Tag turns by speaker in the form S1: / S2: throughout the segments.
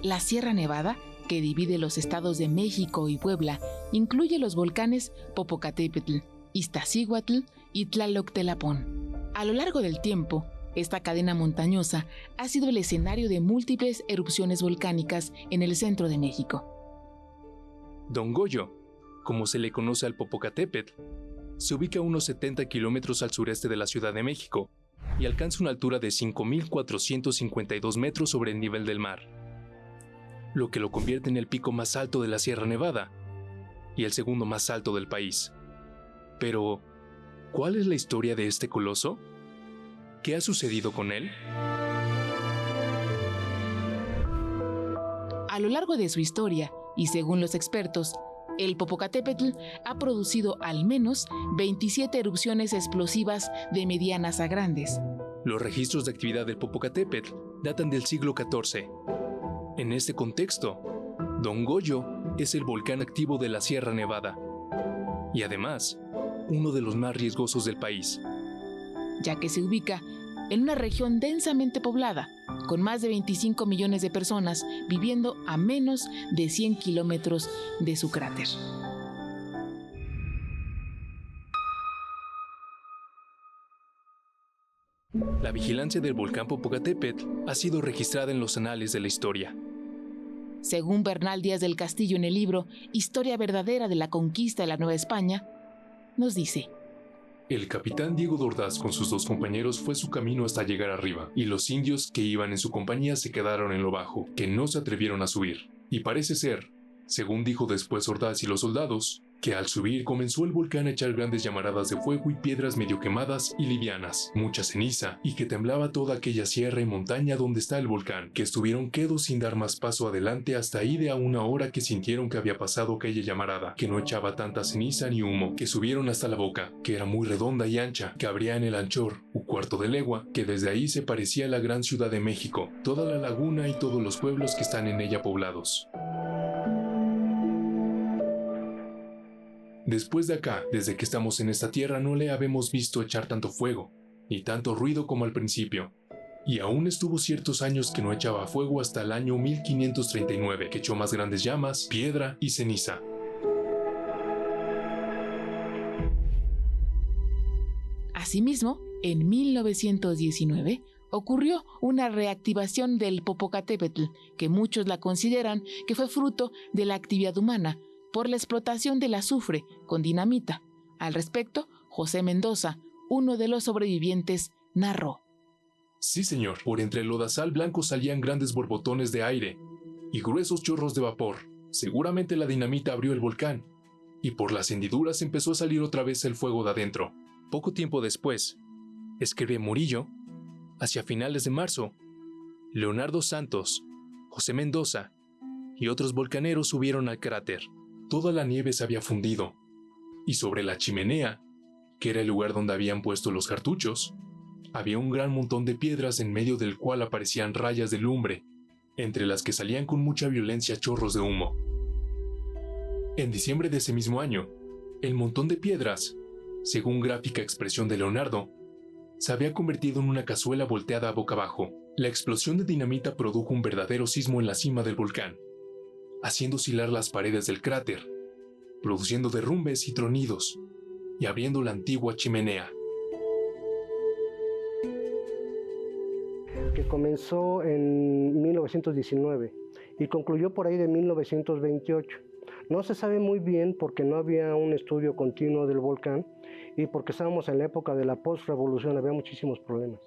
S1: La Sierra Nevada, que divide los estados de México y Puebla, incluye los volcanes Popocatépetl, Iztaccíhuatl y Tlaloctelapan. A lo largo del tiempo, esta cadena montañosa ha sido el escenario de múltiples erupciones volcánicas en el centro de México.
S2: Don Goyo, como se le conoce al Popocatépetl, se ubica a unos 70 kilómetros al sureste de la Ciudad de México y alcanza una altura de 5.452 metros sobre el nivel del mar, lo que lo convierte en el pico más alto de la Sierra Nevada y el segundo más alto del país. Pero, ¿cuál es la historia de este coloso? ¿Qué ha sucedido con él?
S1: A lo largo de su historia, y según los expertos, el Popocatépetl ha producido al menos 27 erupciones explosivas de medianas a grandes.
S2: Los registros de actividad del Popocatépetl datan del siglo XIV. En este contexto, Don Goyo es el volcán activo de la Sierra Nevada y además, uno de los más riesgosos del país,
S1: ya que se ubica en una región densamente poblada, con más de 25 millones de personas viviendo a menos de 100 kilómetros de su cráter.
S2: La vigilancia del volcán Popocatépetl ha sido registrada en los anales de la historia.
S1: Según Bernal Díaz del Castillo en el libro Historia verdadera de la conquista de la Nueva España, nos dice:
S3: el capitán Diego de Ordaz con sus 2 compañeros fue su camino hasta llegar arriba, y los indios que iban en su compañía se quedaron en lo bajo, que no se atrevieron a subir. Y parece ser, según dijo después Ordaz y los soldados, que al subir comenzó el volcán a echar grandes llamaradas de fuego y piedras medio quemadas y livianas, mucha ceniza, y que temblaba toda aquella sierra y montaña donde está el volcán, que estuvieron quedos sin dar más paso adelante hasta ahí de a una hora que sintieron que había pasado aquella llamarada, que no echaba tanta ceniza ni humo, que subieron hasta la boca, que era muy redonda y ancha, que abría en el anchor, un cuarto de legua, que desde ahí se parecía a la gran Ciudad de México, toda la laguna y todos los pueblos que están en ella poblados. Después de acá, desde que estamos en esta tierra, no le habemos visto echar tanto fuego, ni tanto ruido como al principio. Y aún estuvo ciertos años que no echaba fuego hasta el año 1539, que echó más grandes llamas, piedra y ceniza.
S1: Asimismo, en 1919, ocurrió una reactivación del Popocatépetl, que muchos la consideran que fue fruto de la actividad humana, por la explotación del azufre con dinamita. Al respecto, José Mendoza, uno de los sobrevivientes, narró:
S3: sí, señor, por entre el lodazal blanco salían grandes borbotones de aire y gruesos chorros de vapor. Seguramente la dinamita abrió el volcán, y por las hendiduras empezó a salir otra vez el fuego de adentro.
S2: Poco tiempo después, escribe Murillo, hacia finales de marzo, Leonardo Santos, José Mendoza y otros volcaneros subieron al cráter.
S3: Toda la nieve se había fundido, y sobre la chimenea, que era el lugar donde habían puesto los cartuchos, había un gran montón de piedras en medio del cual aparecían rayas de lumbre, entre las que salían con mucha violencia chorros de humo. En diciembre de ese mismo año, el montón de piedras, según gráfica expresión de Leonardo, se había convertido en una cazuela volteada boca abajo. La explosión de dinamita produjo un verdadero sismo en la cima del volcán, haciendo oscilar las paredes del cráter, produciendo derrumbes y tronidos, y abriendo la antigua chimenea.
S4: Que comenzó en 1919 y concluyó por ahí de 1928. No se sabe muy bien porque no había un estudio continuo del volcán y porque estábamos en la época de la post-revolución, había muchísimos problemas.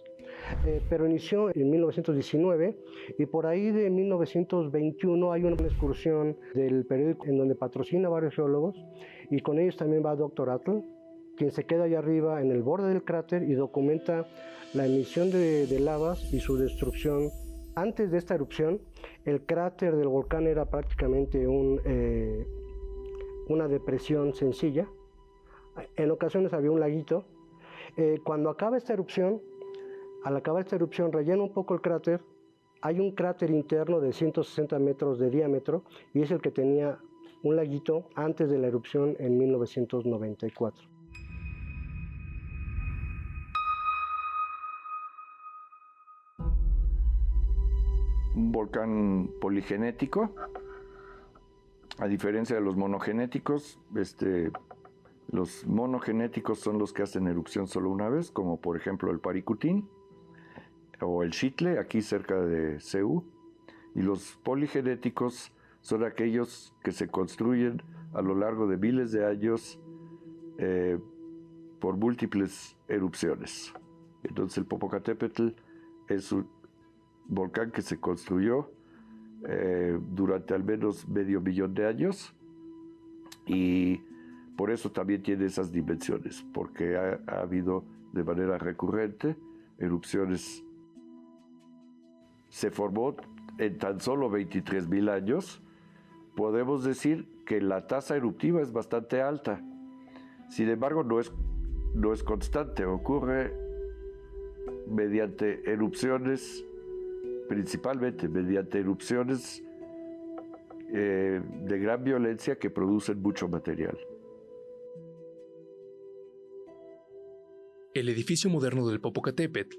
S4: Pero inició en 1919 y por ahí de 1921 hay una excursión del periódico en donde patrocina a varios geólogos y con ellos también va Dr. Atl, quien se queda allá arriba en el borde del cráter y documenta la emisión de lavas y su destrucción. Antes de esta erupción, el cráter del volcán era prácticamente una depresión sencilla. En ocasiones había un laguito. Cuando acaba esta erupción, al acabar esta erupción, rellena un poco el cráter. Hay un cráter interno de 160 metros de diámetro y es el que tenía un laguito antes de la erupción en 1994.
S5: un volcán poligenético. A diferencia de los monogenéticos, los monogenéticos son los que hacen erupción solo una vez, como por ejemplo el Paricutín o el Xitle, aquí cerca de Ceú. Y los poligenéticos son aquellos que se construyen a lo largo de miles de años por múltiples erupciones. Entonces el Popocatépetl es un volcán que se construyó durante al menos medio millón de años, y por eso también tiene esas dimensiones, porque ha habido de manera recurrente erupciones. Se formó en tan solo 23.000 años. Podemos decir que la tasa eruptiva es bastante alta. Sin embargo, no es constante, ocurre mediante erupciones, principalmente mediante erupciones de gran violencia que producen mucho material.
S2: El edificio moderno del Popocatépetl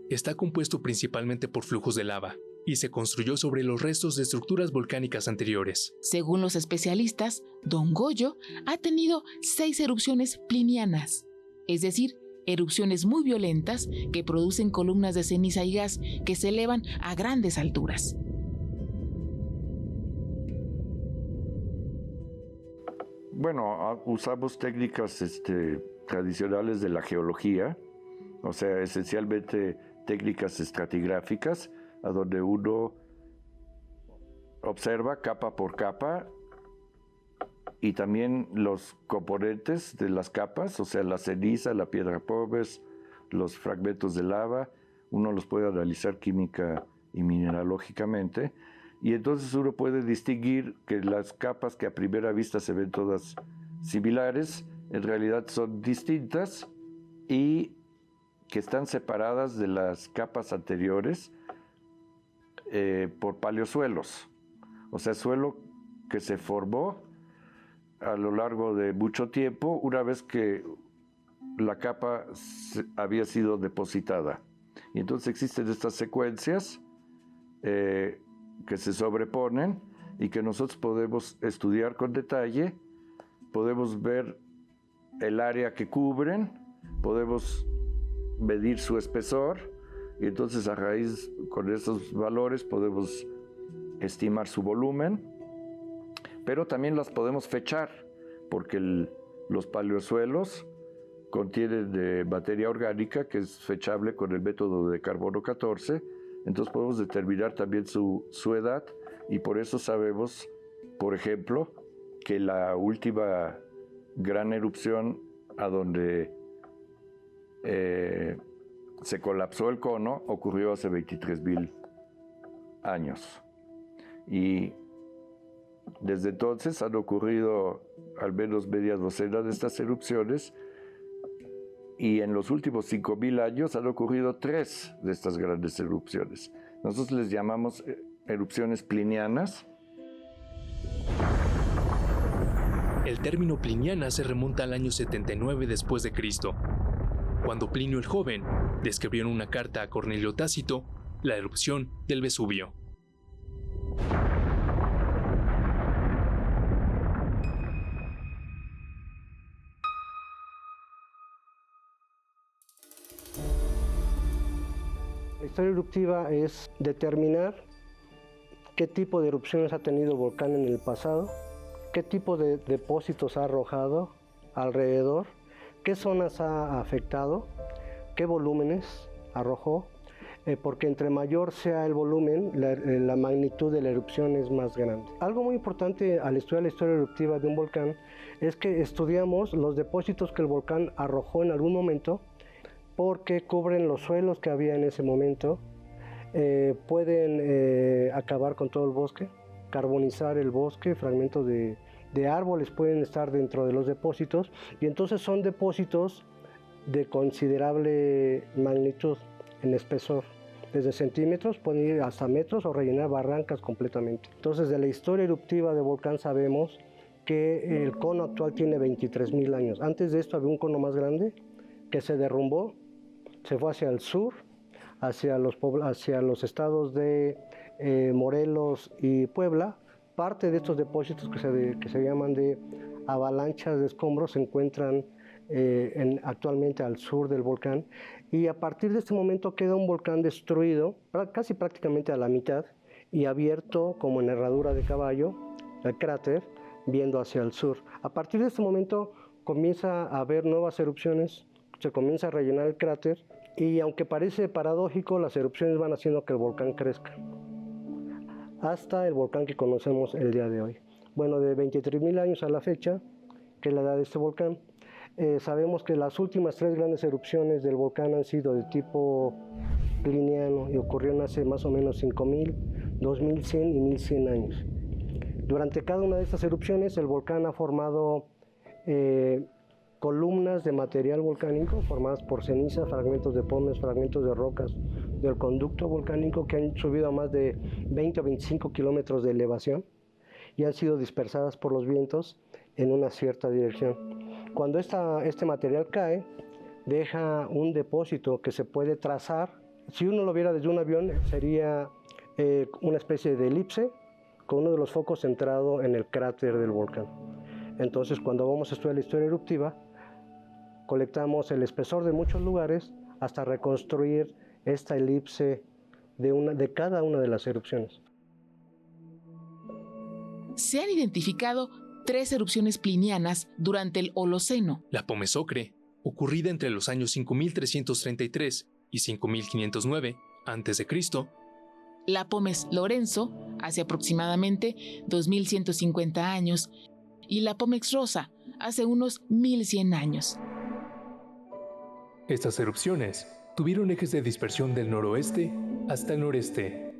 S2: está compuesto principalmente por flujos de lava y se construyó sobre los restos de estructuras volcánicas anteriores.
S1: Según los especialistas, Don Goyo ha tenido 6 erupciones plinianas, es decir, erupciones muy violentas que producen columnas de ceniza y gas que se elevan a grandes alturas.
S5: Bueno, usamos técnicas tradicionales de la geología, o sea, esencialmente técnicas estratigráficas, a donde uno observa capa por capa y también los componentes de las capas, o sea, la ceniza, la piedra pómez, los fragmentos de lava. Uno los puede analizar química y mineralógicamente, y entonces uno puede distinguir que las capas que a primera vista se ven todas similares, en realidad son distintas y que están separadas de las capas anteriores por paleosuelos, o sea, suelo que se formó a lo largo de mucho tiempo una vez que la capa había sido depositada. Y entonces existen estas secuencias que se sobreponen y que nosotros podemos estudiar con detalle, podemos ver el área que cubren, podemos medir su espesor, y entonces a raíz con esos valores podemos estimar su volumen, pero también las podemos fechar, porque los paleosuelos contienen materia orgánica que es fechable con el método de carbono 14, entonces podemos determinar también su edad, y por eso sabemos, por ejemplo, que la última gran erupción a donde se colapsó el cono ocurrió hace 23.000 años. Y desde entonces han ocurrido al menos media docena de estas erupciones, y en los últimos 5.000 años han ocurrido 3 de estas grandes erupciones. Nosotros les llamamos erupciones plinianas.
S2: El término pliniana se remonta al año 79 después de Cristo, cuando Plinio el Joven describió en una carta a Cornelio Tácito la erupción del Vesubio.
S4: La historia eruptiva es determinar qué tipo de erupciones ha tenido el volcán en el pasado, qué tipo de depósitos ha arrojado alrededor, qué zonas ha afectado, qué volúmenes arrojó, porque entre mayor sea el volumen, la magnitud de la erupción es más grande. Algo muy importante al estudiar la historia eruptiva de un volcán es que estudiamos los depósitos que el volcán arrojó en algún momento, porque cubren los suelos que había en ese momento, pueden acabar con todo el bosque, carbonizar el bosque, fragmentos de árboles pueden estar dentro de los depósitos, y entonces son depósitos de considerable magnitud en espesor. Desde centímetros pueden ir hasta metros o rellenar barrancas completamente. Entonces, de la historia eruptiva del volcán sabemos que el cono actual tiene 23.000 años. Antes de esto había un cono más grande que se derrumbó, se fue hacia el sur, hacia los estados de Morelos y Puebla. Parte de estos depósitos que se llaman de avalanchas de escombros se encuentran actualmente al sur del volcán, y a partir de este momento queda un volcán destruido, casi prácticamente a la mitad, y abierto como en herradura de caballo, el cráter, viendo hacia el sur. A partir de este momento comienza a haber nuevas erupciones, se comienza a rellenar el cráter, y aunque parece paradójico, las erupciones van haciendo que el volcán crezca, hasta el volcán que conocemos el día de hoy. Bueno, de 23.000 años a la fecha, que es la edad de este volcán, sabemos que las últimas 3 grandes erupciones del volcán han sido de tipo pliniano y ocurrieron hace más o menos 5.000, 2.100 y 1.100 años. Durante cada una de estas erupciones el volcán ha formado columnas de material volcánico formadas por cenizas, fragmentos de pómez, fragmentos de rocas del conducto volcánico que han subido a más de 20 o 25 kilómetros de elevación y han sido dispersadas por los vientos en una cierta dirección. Cuando este material cae, deja un depósito que se puede trazar. Si uno lo viera desde un avión, sería una especie de elipse con uno de los focos centrado en el cráter del volcán. Entonces, cuando vamos a estudiar la historia eruptiva, colectamos el espesor de muchos lugares hasta reconstruir esta elipse de cada una de las erupciones.
S1: Se han identificado 3 erupciones plinianas durante el Holoceno.
S2: La Pomezocre, ocurrida entre los años 5333 y 5509 a.C.,
S1: la Pómez Lorenzo, hace aproximadamente 2150 años, y la Pómez Rosa, hace unos 1100 años.
S3: Estas erupciones tuvieron ejes de dispersión del noroeste hasta el noreste.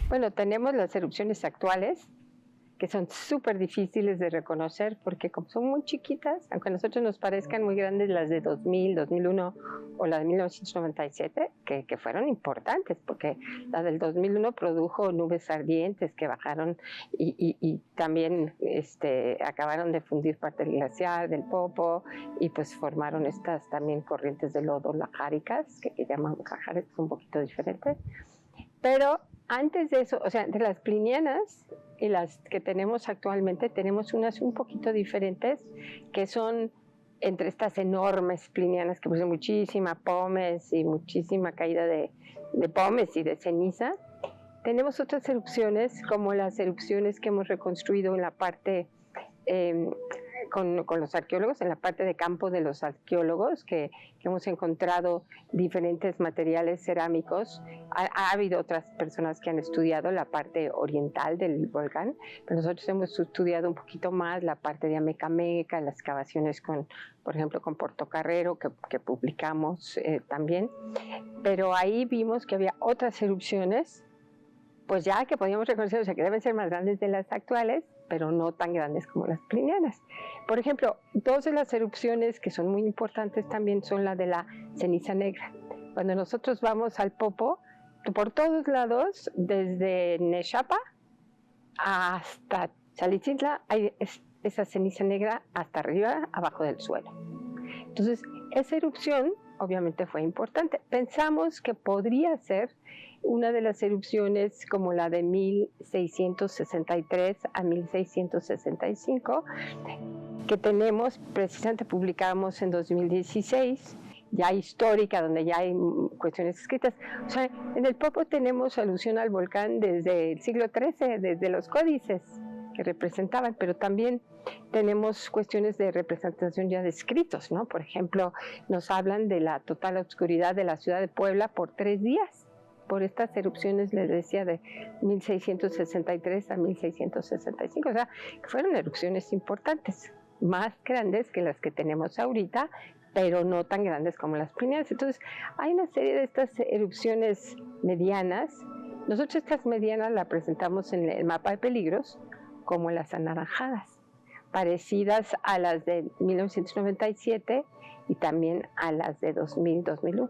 S6: Bueno, tenemos las erupciones actuales, que son súper difíciles de reconocer porque como son muy chiquitas, aunque a nosotros nos parezcan muy grandes las de 2000, 2001 o la de 1997, que fueron importantes, porque la del 2001 produjo nubes ardientes que bajaron y también acabaron de fundir parte del glaciar, del Popo, y pues formaron estas también corrientes de lodo lajáricas, que llamamos lajares, un poquito diferentes. Pero antes de eso, o sea, de las plinianas y las que tenemos actualmente, tenemos unas un poquito diferentes, que son entre estas enormes plinianas que producen muchísima pómez y muchísima caída de pómez y de ceniza. Tenemos otras erupciones, como las erupciones que hemos reconstruido en la parte con los arqueólogos, en la parte de campo de los arqueólogos, que hemos encontrado diferentes materiales cerámicos. Ha habido otras personas que han estudiado la parte oriental del volcán, pero nosotros hemos estudiado un poquito más la parte de Amecameca, las excavaciones por ejemplo, con Portocarrero, que publicamos también. Pero ahí vimos que había otras erupciones, pues ya que podíamos reconocer, o sea, que deben ser más grandes de las actuales, pero no tan grandes como las plinianas. Por ejemplo, 2 de las erupciones que son muy importantes también son la de la ceniza negra. Cuando nosotros vamos al Popo, por todos lados, desde Nexapa hasta Chalichintla, hay esa ceniza negra hasta arriba, abajo del suelo. Entonces, esa erupción obviamente fue importante. Pensamos que podría ser una de las erupciones como la de 1663 a 1665, que tenemos, precisamente publicamos en 2016, ya histórica, donde ya hay cuestiones escritas. O sea, en el Popo tenemos alusión al volcán desde el siglo XIII, desde los códices que representaban, pero también tenemos cuestiones de representación ya de escritos, ¿no? Por ejemplo, nos hablan de la total oscuridad de la ciudad de Puebla por 3 días, por estas erupciones, les decía, de 1663 a 1665, o sea, que fueron erupciones importantes, más grandes que las que tenemos ahorita, pero no tan grandes como las plinianas. Entonces, hay una serie de estas erupciones medianas. Nosotros estas medianas las presentamos en el mapa de peligros como las anaranjadas, parecidas a las de 1997 y también a las de 2000-2001.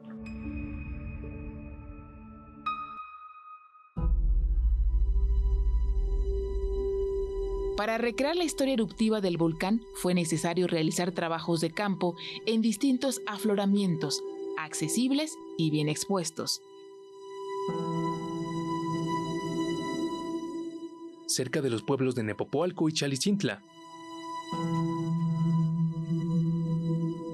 S1: Para recrear la historia eruptiva del volcán fue necesario realizar trabajos de campo en distintos afloramientos, accesibles y bien expuestos.
S2: cerca de los pueblos de Nepopoalco y Chalicintla.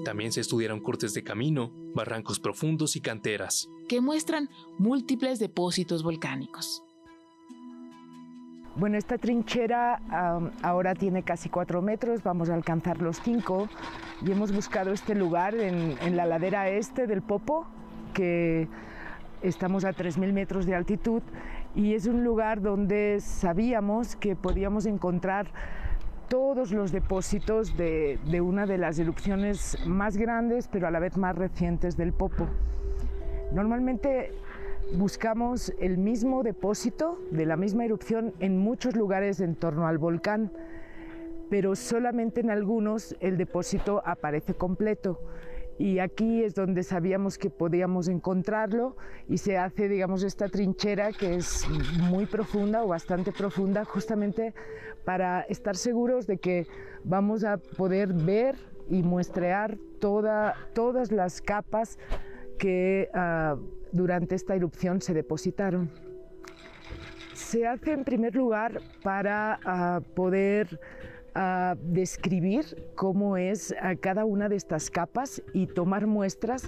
S2: También se estudiaron cortes de camino, barrancos profundos y canteras,
S1: que muestran múltiples depósitos volcánicos.
S7: Bueno, esta trinchera ahora tiene casi 4 metros, vamos a alcanzar los 5 y hemos buscado este lugar en la ladera este del Popo, que estamos a 3.000 metros de altitud, y es un lugar donde sabíamos que podíamos encontrar todos los depósitos de una de las erupciones más grandes, pero a la vez más recientes del Popo. Normalmente buscamos el mismo depósito de la misma erupción en muchos lugares en torno al volcán, pero solamente en algunos el depósito aparece completo. Y aquí es donde sabíamos que podíamos encontrarlo y se hace, digamos, esta trinchera que es muy profunda o bastante profunda, justamente para estar seguros de que vamos a poder ver y muestrear todas las capas que durante esta erupción se depositaron. Se hace en primer lugar para poder describir cómo es cada una de estas capas y tomar muestras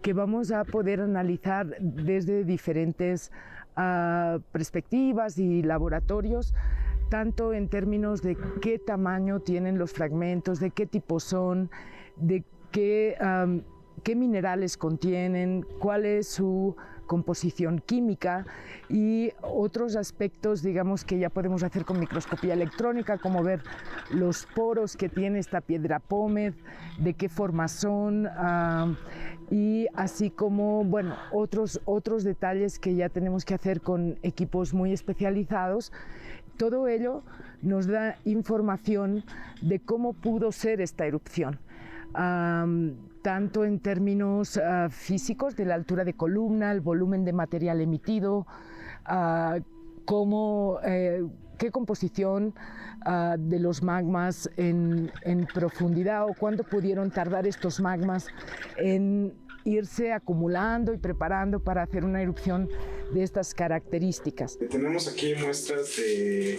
S7: que vamos a poder analizar desde diferentes perspectivas y laboratorios, tanto en términos de qué tamaño tienen los fragmentos, de qué tipo son, de qué minerales contienen, cuál es su composición química y otros aspectos, digamos, que ya podemos hacer con microscopía electrónica, como ver los poros que tiene esta piedra pómez, de qué forma son, y así como, bueno, otros detalles que ya tenemos que hacer con equipos muy especializados. Todo ello nos da información de cómo pudo ser esta erupción. Tanto en términos físicos, de la altura de columna, el volumen de material emitido, como qué composición de los magmas en profundidad, o cuánto pudieron tardar estos magmas en irse acumulando y preparando para hacer una erupción de estas características.
S8: Tenemos aquí muestras de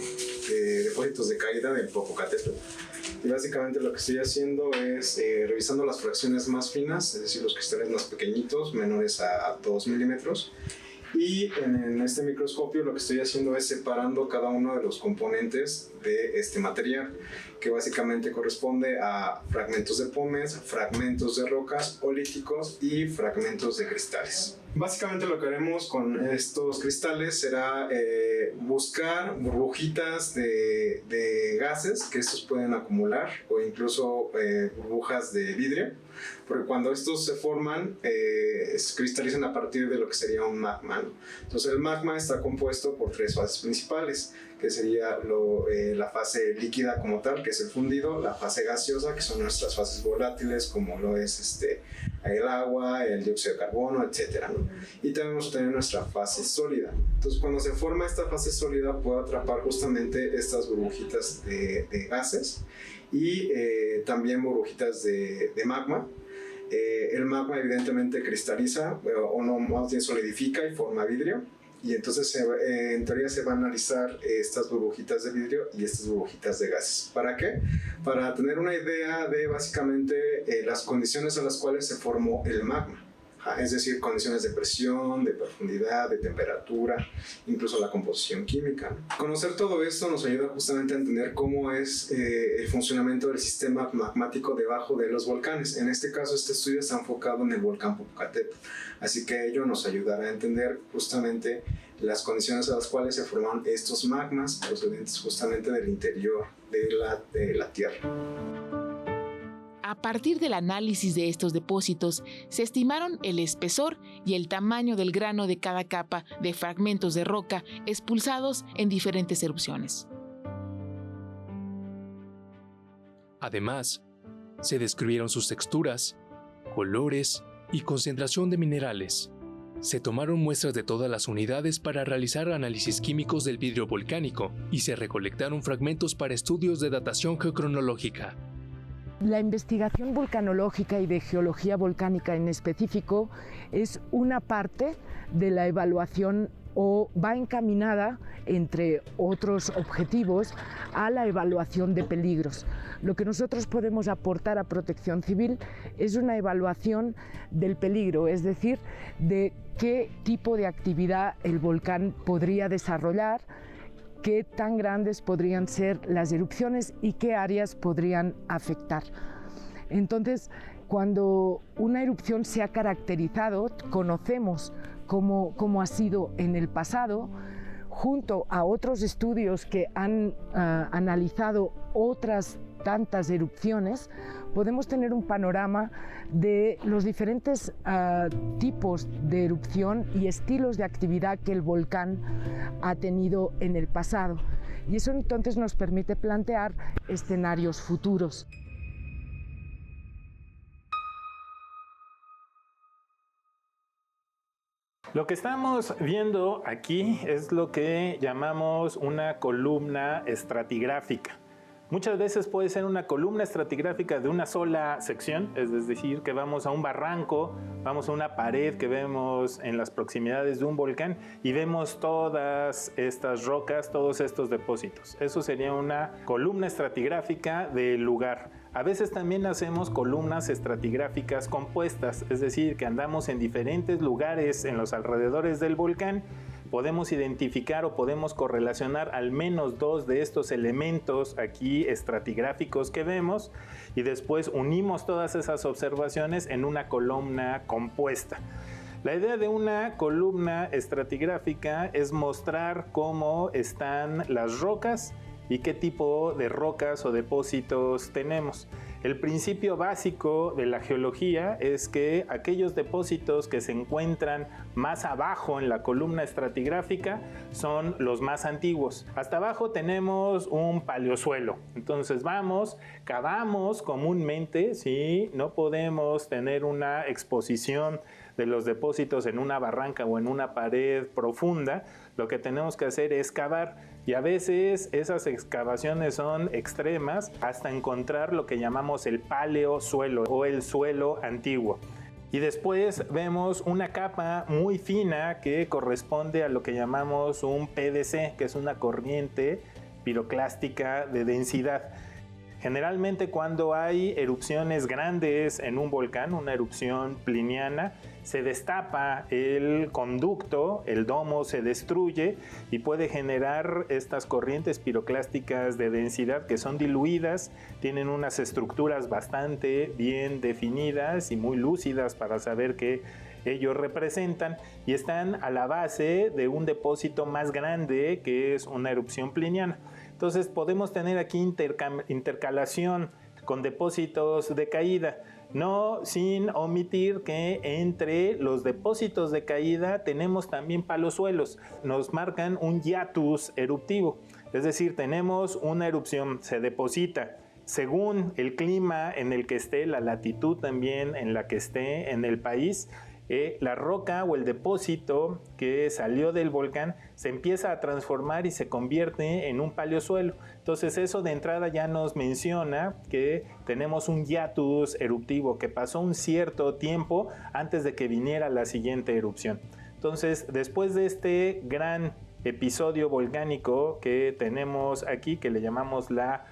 S8: depósitos de caída del Popocatépetl. Y básicamente lo que estoy haciendo es revisando las fracciones más finas, es decir, los cristales más pequeñitos, menores a 2 milímetros. Y en este microscopio lo que estoy haciendo es separando cada uno de los componentes de este material, que básicamente corresponde a fragmentos de pómez, fragmentos de rocas, olíticos y fragmentos de cristales. Básicamente lo que haremos con estos cristales será buscar burbujitas de gases que estos pueden acumular, o incluso burbujas de vidrio, porque cuando estos se forman se cristalizan a partir de lo que sería un magma, ¿no? Entonces el magma está compuesto por 3 fases principales, que sería la fase líquida como tal, que es el fundido, la fase gaseosa, que son nuestras fases volátiles, como lo es el agua, el dióxido de carbono, etcétera, ¿no? Y también vamos a tener nuestra fase sólida. Entonces, cuando se forma esta fase sólida, puede atrapar justamente estas burbujitas de gases y también burbujitas de magma. El magma evidentemente cristaliza, o no, más bien solidifica y forma vidrio. Y entonces en teoría se van a analizar estas burbujitas de vidrio y estas burbujitas de gases. ¿Para qué? Para tener una idea de básicamente las condiciones a las cuales se formó el magma. Es decir, condiciones de presión, de profundidad, de temperatura, incluso la composición química. Conocer todo esto nos ayuda justamente a entender cómo es el funcionamiento del sistema magmático debajo de los volcanes. En este caso, este estudio está enfocado en el volcán Popocatépetl, así que ello nos ayudará a entender justamente las condiciones a las cuales se forman estos magmas procedentes justamente del interior de la Tierra.
S1: A partir del análisis de estos depósitos, se estimaron el espesor y el tamaño del grano de cada capa de fragmentos de roca expulsados en diferentes erupciones.
S2: Además, se describieron sus texturas, colores y concentración de minerales. Se tomaron muestras de todas las unidades para realizar análisis químicos del vidrio volcánico y se recolectaron fragmentos para estudios de datación geocronológica.
S7: La investigación volcanológica y de geología volcánica en específico es una parte de la evaluación o va encaminada, entre otros objetivos, a la evaluación de peligros. Lo que nosotros podemos aportar a Protección Civil es una evaluación del peligro, es decir, de qué tipo de actividad el volcán podría desarrollar, qué tan grandes podrían ser las erupciones y qué áreas podrían afectar. Entonces, cuando una erupción se ha caracterizado, conocemos cómo ha sido en el pasado, junto a otros estudios que han analizado otras tantas erupciones, podemos tener un panorama de los diferentes tipos de erupción y estilos de actividad que el volcán ha tenido en el pasado. Y eso entonces nos permite plantear escenarios futuros.
S9: Lo que estamos viendo aquí es lo que llamamos una columna estratigráfica. Muchas veces puede ser una columna estratigráfica de una sola sección, es decir, que vamos a un barranco, vamos a una pared que vemos en las proximidades de un volcán y vemos todas estas rocas, todos estos depósitos. Eso sería una columna estratigráfica del lugar. A veces también hacemos columnas estratigráficas compuestas, es decir, que andamos en diferentes lugares en los alrededores del volcán. Podemos identificar o podemos correlacionar al menos dos de estos elementos aquí estratigráficos que vemos y después unimos todas esas observaciones en una columna compuesta. La idea de una columna estratigráfica es mostrar cómo están las rocas y qué tipo de rocas o depósitos tenemos. El principio básico de la geología es que aquellos depósitos que se encuentran más abajo en la columna estratigráfica son los más antiguos. Hasta abajo tenemos un paleosuelo. Entonces vamos, cavamos comúnmente, ¿sí? No podemos tener una exposición de los depósitos en una barranca o en una pared profunda. Lo que tenemos que hacer es cavar. Y a veces esas excavaciones son extremas hasta encontrar lo que llamamos el paleosuelo o el suelo antiguo. Y después vemos una capa muy fina que corresponde a lo que llamamos un PDC, que es una corriente piroclástica de densidad. Generalmente cuando hay erupciones grandes en un volcán, una erupción pliniana, se destapa el conducto, el domo se destruye y puede generar estas corrientes piroclásticas de densidad que son diluidas, tienen unas estructuras bastante bien definidas y muy lúcidas para saber qué ellos representan y están a la base de un depósito más grande que es una erupción pliniana. Entonces podemos tener aquí intercalación con depósitos de caída, no sin omitir que entre los depósitos de caída tenemos también palosuelos, nos marcan un hiatus eruptivo, es decir, tenemos una erupción, se deposita, según el clima en el que esté, la latitud también en la que esté en el país, la roca o el depósito que salió del volcán se empieza a transformar y se convierte en un paleosuelo. Entonces eso de entrada ya nos menciona que tenemos un hiatus eruptivo, que pasó un cierto tiempo antes de que viniera la siguiente erupción. Entonces, después de este gran episodio volcánico que tenemos aquí, que le llamamos la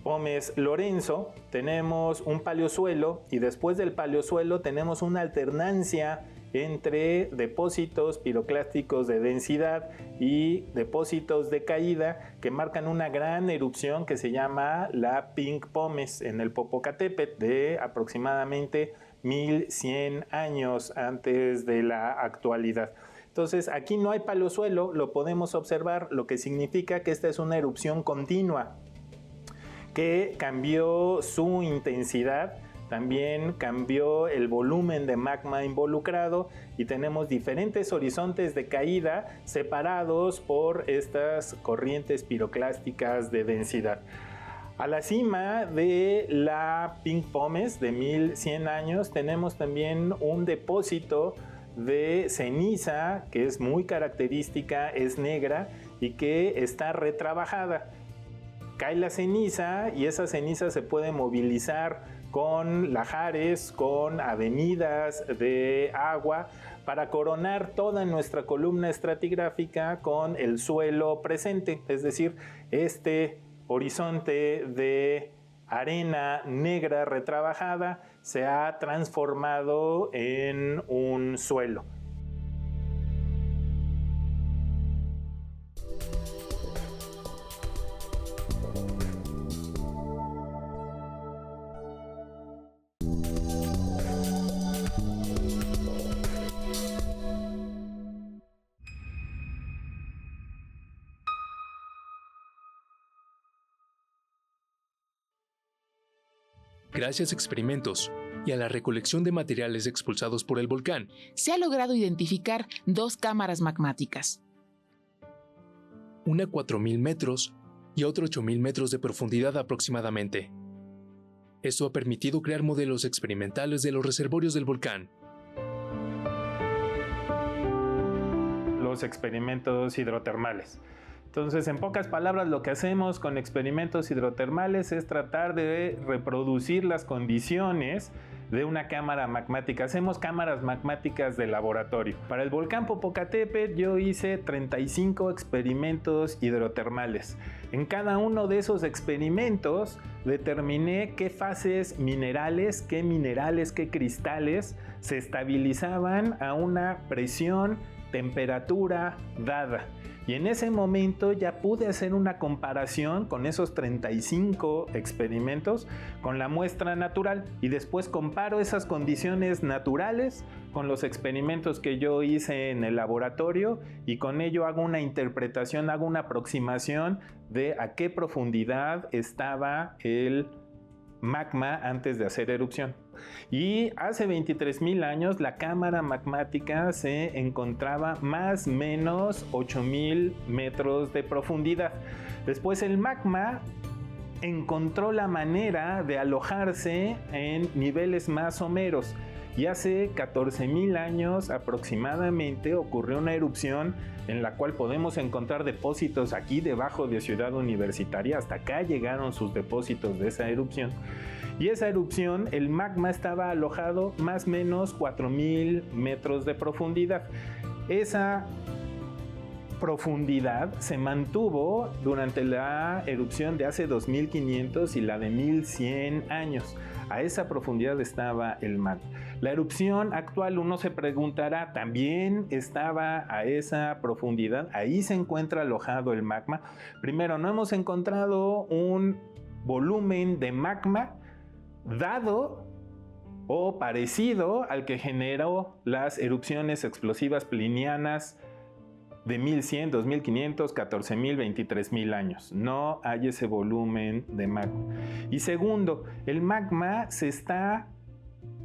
S9: Pómez Lorenzo, tenemos un paleosuelo y después del paleosuelo tenemos una alternancia entre depósitos piroclásticos de densidad y depósitos de caída que marcan una gran erupción que se llama la Pink Pómez en el Popocatépetl de aproximadamente 1100 años antes de la actualidad. Entonces aquí no hay paleosuelo, lo podemos observar, lo que significa que esta es una erupción continua que cambió su intensidad, también cambió el volumen de magma involucrado y tenemos diferentes horizontes de caída separados por estas corrientes piroclásticas de densidad. A la cima de la Pink Pómez de 1100 años tenemos también un depósito de ceniza que es muy característica, es negra y que está retrabajada. Cae la ceniza y esa ceniza se puede movilizar con lajares, con avenidas de agua, para coronar toda nuestra columna estratigráfica con el suelo presente, es decir, este horizonte de arena negra retrabajada se ha transformado en un suelo.
S2: Gracias a experimentos y a la recolección de materiales expulsados por el volcán,
S1: Se ha logrado identificar 2 cámaras magmáticas.
S2: una a 4.000 metros y otra 8.000 metros de profundidad aproximadamente. Esto ha permitido crear modelos experimentales de los reservorios del volcán.
S9: Los experimentos hidrotermales. Entonces, en pocas palabras, lo que hacemos con experimentos hidrotermales es tratar de reproducir las condiciones de una cámara magmática. Hacemos cámaras magmáticas de laboratorio. Para el volcán Popocatépetl yo hice 35 experimentos hidrotermales. En cada uno de esos experimentos determiné qué fases minerales, qué cristales se estabilizaban a una presión, temperatura dada. Y en ese momento ya pude hacer una comparación con esos 35 experimentos con la muestra natural y después comparo esas condiciones naturales con los experimentos que yo hice en el laboratorio y con ello hago una interpretación, hago una aproximación de a qué profundidad estaba el magma antes de hacer erupción. Y hace 23,000 años la cámara magmática se encontraba más o menos 8,000 metros de profundidad. Después el magma encontró la manera de alojarse en niveles más someros y hace 14,000 años aproximadamente ocurrió una erupción en la cual podemos encontrar depósitos aquí debajo de Ciudad Universitaria. Hasta acá llegaron sus depósitos de esa erupción. Y esa erupción, el magma estaba alojado más o menos 4,000 metros de profundidad. Esa profundidad se mantuvo durante la erupción de hace 2,500 y la de 1,100 años. A esa profundidad estaba el magma. La erupción actual, uno se preguntará, ¿también estaba a esa profundidad? Ahí se encuentra alojado el magma. Primero, no hemos encontrado un volumen de magma dado o parecido al que generó las erupciones explosivas plinianas de 1,100, 2,500, 14,000, 23,000 años. No hay ese volumen de magma. Y segundo, el magma se está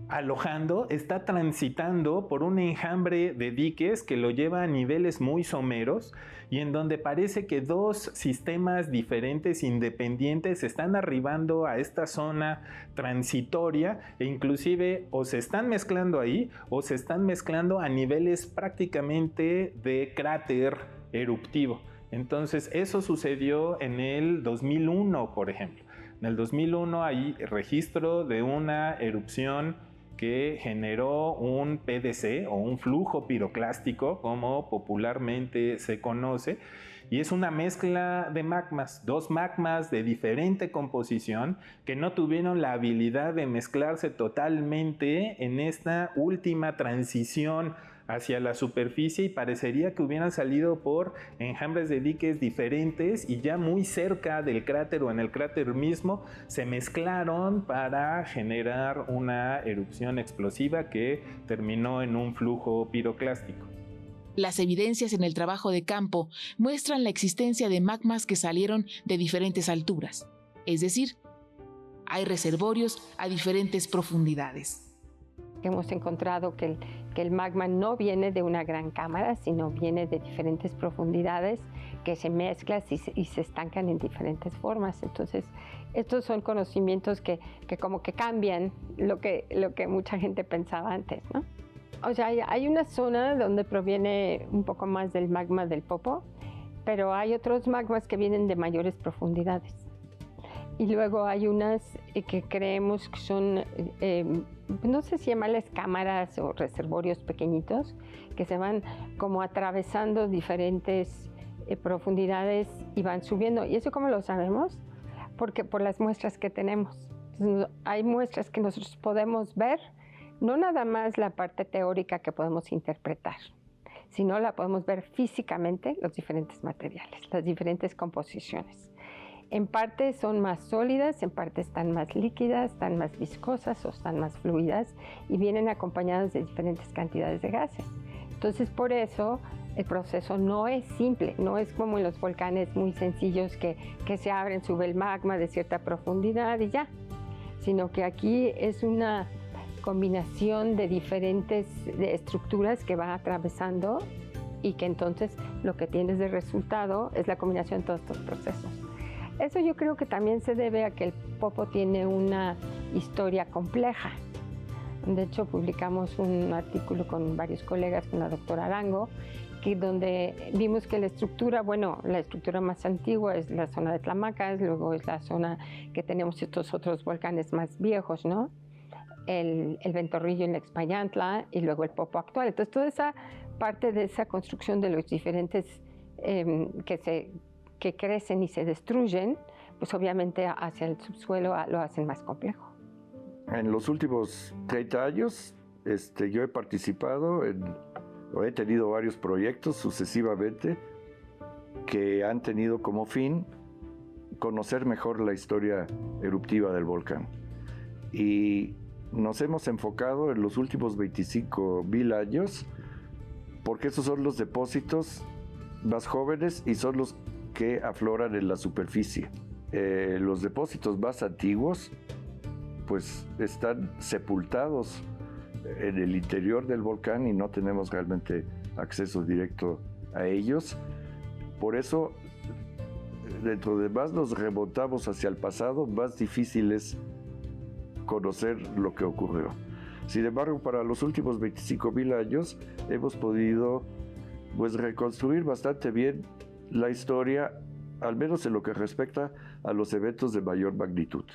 S9: alojando, está transitando por un enjambre de diques que lo lleva a niveles muy someros y en donde parece que dos sistemas diferentes, independientes, están arribando a esta zona transitoria e inclusive o se están mezclando ahí o se están mezclando a niveles prácticamente de cráter eruptivo. Entonces eso sucedió en el 2001, por ejemplo. En el 2001 hay registro de una erupción que generó un PDC o un flujo piroclástico, como popularmente se conoce, y es una mezcla de magmas, dos magmas de diferente composición que no tuvieron la habilidad de mezclarse totalmente en esta última transición hacia la superficie y parecería que hubieran salido por enjambres de diques diferentes y ya muy cerca del cráter o en el cráter mismo se mezclaron para generar una erupción explosiva que terminó en un flujo piroclástico.
S1: Las evidencias en el trabajo de campo muestran la existencia de magmas que salieron de diferentes alturas, es decir, hay reservorios a diferentes profundidades.
S6: Hemos encontrado que el magma no viene de una gran cámara, sino viene de diferentes profundidades que se mezclan y se estancan en diferentes formas. Entonces, estos son conocimientos que como que cambian lo que mucha gente pensaba antes, ¿no? O sea, hay una zona donde proviene un poco más del magma del Popo, pero hay otros magmas que vienen de mayores profundidades. y luego hay unas que creemos que son, no sé si llamarles cámaras o reservorios pequeñitos, que se van como atravesando diferentes profundidades y van subiendo. ¿Y eso cómo lo sabemos? Porque por las muestras que tenemos. Entonces, hay muestras que nosotros podemos ver, no nada más la parte teórica que podemos interpretar, sino la podemos ver físicamente, los diferentes materiales, las diferentes composiciones. En parte son más sólidas, en parte están más líquidas, están más viscosas o están más fluidas y vienen acompañadas de diferentes cantidades de gases. Entonces, por eso el proceso no es simple, no es como en los volcanes muy sencillos que se abren, sube el magma de cierta profundidad y ya, sino que aquí es una combinación de diferentes estructuras que va atravesando y que entonces lo que tienes de resultado es la combinación de todos estos procesos. Eso yo creo que también se debe a que el Popo tiene una historia compleja. De hecho, publicamos un artículo con varios colegas, con la doctora Arango, donde vimos que la estructura más antigua es la zona de Tlamacas, luego es la zona que tenemos estos otros volcanes más viejos, ¿no? El Ventorrillo en Expayantla y luego el Popo actual. Entonces, toda esa parte de esa construcción de los diferentes que crecen y se destruyen, pues obviamente hacia el subsuelo lo hacen más complejo.
S5: En los últimos 30 años yo he participado o he tenido varios proyectos sucesivamente que han tenido como fin conocer mejor la historia eruptiva del volcán. Y nos hemos enfocado en los últimos 25,000 años porque esos son los depósitos más jóvenes y son los que afloran en la superficie. Los depósitos más antiguos pues están sepultados en el interior del volcán y no tenemos realmente acceso directo a ellos. Por eso, dentro de más nos remontamos hacia el pasado, más difícil es conocer lo que ocurrió. Sin embargo, para los últimos 25,000 años hemos podido pues reconstruir bastante bien la historia, al menos en lo que respecta a los eventos de mayor magnitud.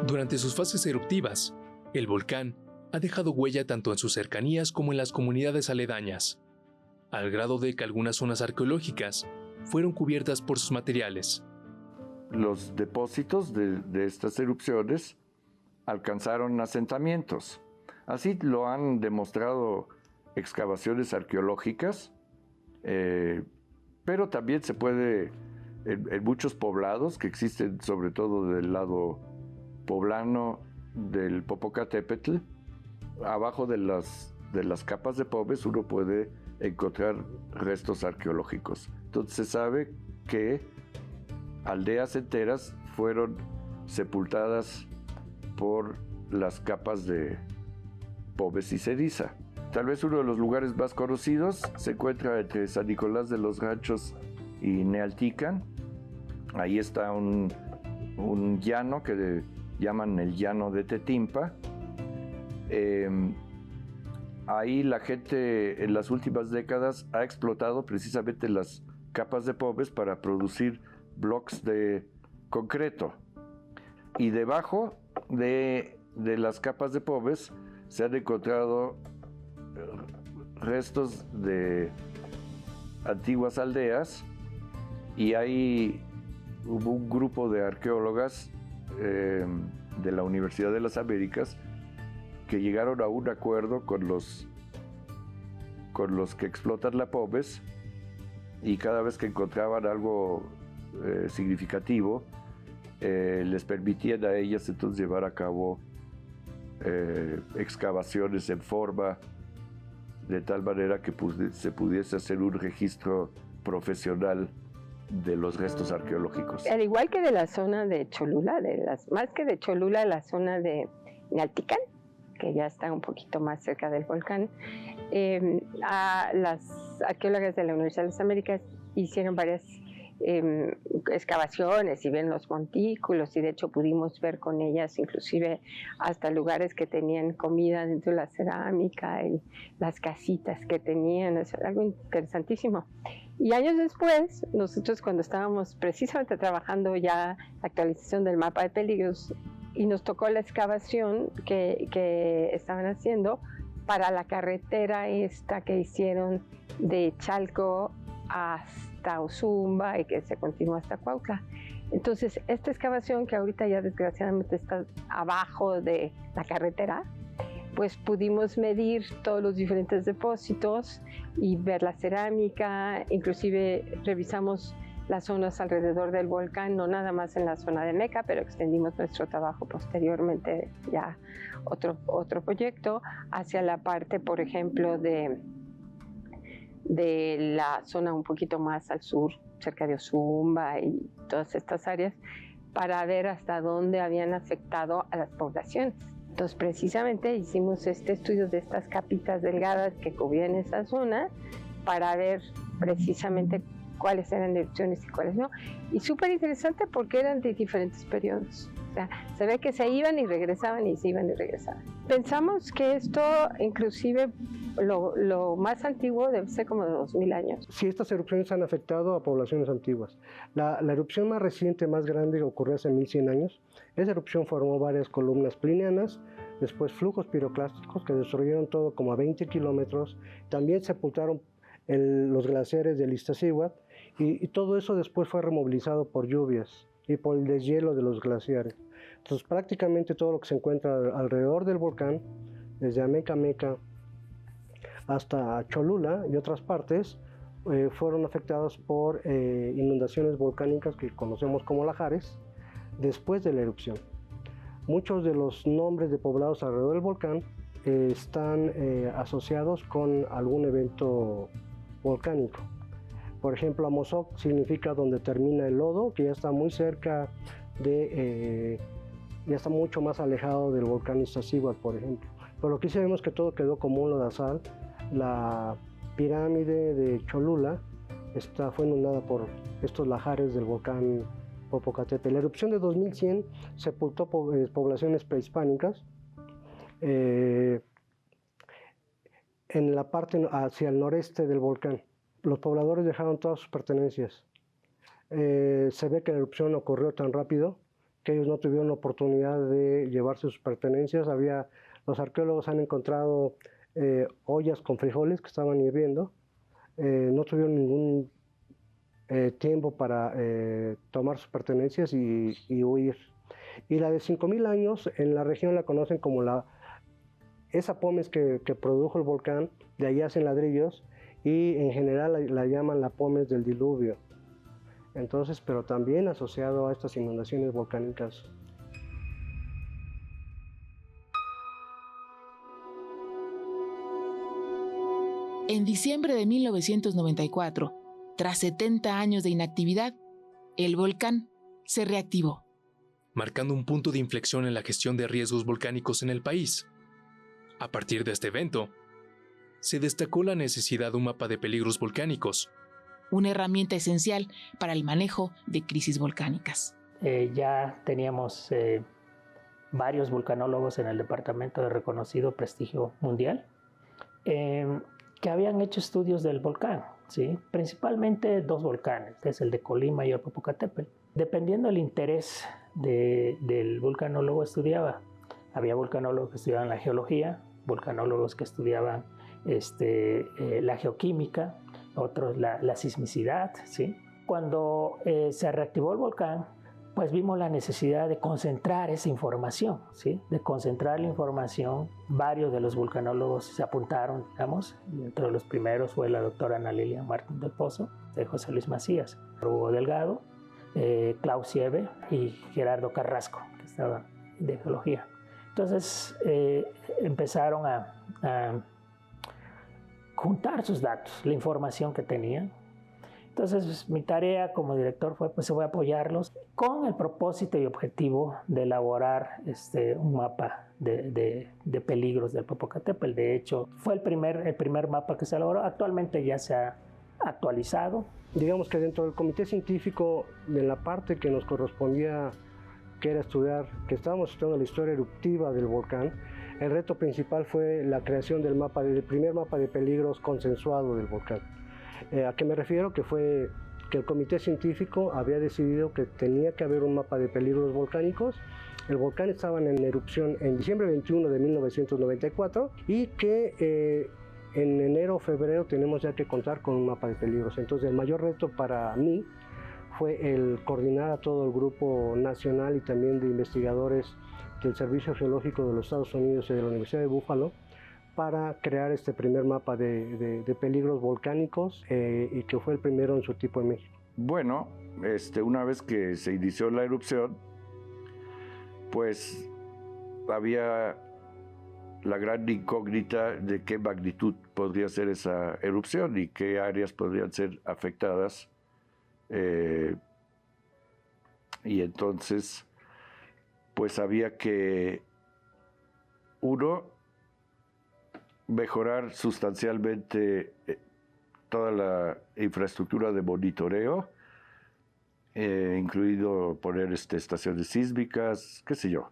S2: Durante sus fases eruptivas, el volcán ha dejado huella tanto en sus cercanías como en las comunidades aledañas, al grado de que algunas zonas arqueológicas fueron cubiertas por sus materiales.
S5: Los depósitos de estas erupciones alcanzaron asentamientos. Así lo han demostrado excavaciones arqueológicas, pero también se puede, en muchos poblados que existen, sobre todo del lado poblano del Popocatépetl, abajo de las capas de Pobes uno puede encontrar restos arqueológicos. Entonces se sabe que aldeas enteras fueron sepultadas por las capas de Pobes y ceniza. Tal vez uno de los lugares más conocidos se encuentra entre San Nicolás de los Ranchos y Nealtican. Ahí está un llano que llaman el llano de Tetimpa. Ahí la gente en las últimas décadas ha explotado precisamente las capas de Pobes para producir bloques de concreto. Y debajo de las capas de Pobes se han encontrado restos de antiguas aldeas y hubo un grupo de arqueólogas de la Universidad de las Américas que llegaron a un acuerdo con los que explotan la Pobes, y cada vez que encontraban algo significativo les permitían a ellas entonces llevar a cabo excavaciones en forma de tal manera que se pudiese hacer un registro profesional de los restos arqueológicos.
S6: Al igual que de la zona de Cholula, más que de Cholula, la zona de Nealtican, que ya está un poquito más cerca del volcán, las arqueólogas de la Universidad de las Américas hicieron varias excavaciones y ven los montículos, y de hecho pudimos ver con ellas inclusive hasta lugares que tenían comida dentro de la cerámica y las casitas que tenían. Es algo interesantísimo. Y años después, nosotros cuando estábamos precisamente trabajando ya la actualización del mapa de peligros y nos tocó la excavación que estaban haciendo para la carretera esta que hicieron de Chalco hasta Ozumba y que se continúa hasta Cuautla. Entonces, esta excavación que ahorita ya desgraciadamente está abajo de la carretera, pues pudimos medir todos los diferentes depósitos y ver la cerámica, inclusive revisamos las zonas alrededor del volcán, no nada más en la zona de Meca, pero extendimos nuestro trabajo posteriormente, ya otro proyecto, hacia la parte, por ejemplo, de la zona un poquito más al sur, cerca de Ozumba y todas estas áreas, para ver hasta dónde habían afectado a las poblaciones. Entonces, precisamente hicimos este estudio de estas capitas delgadas que cubrían esa zona para ver precisamente cuáles eran erupciones y cuáles no. Y súper interesante porque eran de diferentes periodos. O sea, se ve que se iban y regresaban y se iban y regresaban. Pensamos que esto, inclusive lo más antiguo, debe ser como de 2000 años.
S4: Sí, estas erupciones han afectado a poblaciones antiguas. La erupción más reciente, más grande, ocurrió hace 1100 años. Esa erupción formó varias columnas plinianas, después flujos piroclásticos que destruyeron todo como a 20 kilómetros. También sepultaron los glaciares del Iztaccíhuatl y todo eso después fue removilizado por lluvias y por el deshielo de los glaciares. Entonces prácticamente todo lo que se encuentra alrededor del volcán, desde Ameca Meca hasta Cholula y otras partes, fueron afectados por inundaciones volcánicas que conocemos como lahares después de la erupción. Muchos de los nombres de poblados alrededor del volcán están asociados con algún evento volcánico. Por ejemplo, Amozoc significa donde termina el lodo, que ya está muy cerca ya está mucho más alejado del volcán Iztaccíhuatl, por ejemplo. Pero aquí sí vemos que todo quedó como un lodazal. La pirámide de Cholula fue inundada por estos lahares del volcán Popocatépetl. La erupción de 2100 sepultó poblaciones prehispánicas en la parte hacia el noreste del volcán. Los pobladores dejaron todas sus pertenencias. Se ve que la erupción ocurrió tan rápido que ellos no tuvieron la oportunidad de llevarse sus pertenencias. Los arqueólogos han encontrado ollas con frijoles que estaban hirviendo. No tuvieron ningún tiempo para tomar sus pertenencias y huir. Y la de 5000 años en la región la conocen como esa pómez que produjo el volcán. De ahí hacen ladrillos y en general la llaman la pómez del diluvio. Entonces, pero también asociado a estas inundaciones volcánicas.
S1: En diciembre de 1994, tras 70 años de inactividad, el volcán se reactivó,
S2: marcando un punto de inflexión en la gestión de riesgos volcánicos en el país. A partir de este evento, se destacó la necesidad de un mapa de peligros volcánicos,
S1: una herramienta esencial para el manejo de crisis volcánicas.
S10: Ya teníamos varios vulcanólogos en el departamento de reconocido prestigio mundial que habían hecho estudios del volcán, ¿sí? Principalmente dos volcanes, que es el de Colima y el Popocatépetl. Dependiendo del interés del vulcanólogo estudiaba. Había vulcanólogos que estudiaban la geología, vulcanólogos que estudiaban la geoquímica, otros la sismicidad, ¿sí? Cuando se reactivó el volcán, pues vimos la necesidad de concentrar esa información, ¿sí? De concentrar la información. Varios de los vulcanólogos se apuntaron, digamos. Entre los primeros fue la doctora Ana Lilia Martín del Pozo, de José Luis Macías, Hugo Delgado, Klaus Siebe y Gerardo Carrasco, que estaban de geología. Entonces empezaron a juntar sus datos, la información que tenían. Entonces mi tarea como director fue apoyarlos con el propósito y objetivo de elaborar un mapa de peligros del Popocatépetl. De hecho, fue el primer mapa que se elaboró. Actualmente ya se ha actualizado.
S4: Digamos que dentro del comité científico, de la parte que nos correspondía, que era que estábamos estudiando la historia eruptiva del volcán, el reto principal fue la creación del primer mapa de peligros consensuado del volcán. ¿A qué me refiero? Que fue que el comité científico había decidido que tenía que haber un mapa de peligros volcánicos. El volcán estaba en erupción en diciembre 21 de 1994 y que en enero o febrero tenemos ya que contar con un mapa de peligros. Entonces el mayor reto para mí fue el coordinar a todo el grupo nacional y también de investigadores del Servicio Geológico de los Estados Unidos y de la Universidad de Buffalo para crear este primer mapa de peligros volcánicos y que fue el primero en su tipo en México.
S5: Bueno, una vez que se inició la erupción, pues había la gran incógnita de qué magnitud podría ser esa erupción y qué áreas podrían ser afectadas. Y entonces, pues había que, uno, mejorar sustancialmente toda la infraestructura de monitoreo, incluido poner estaciones sísmicas, qué sé yo,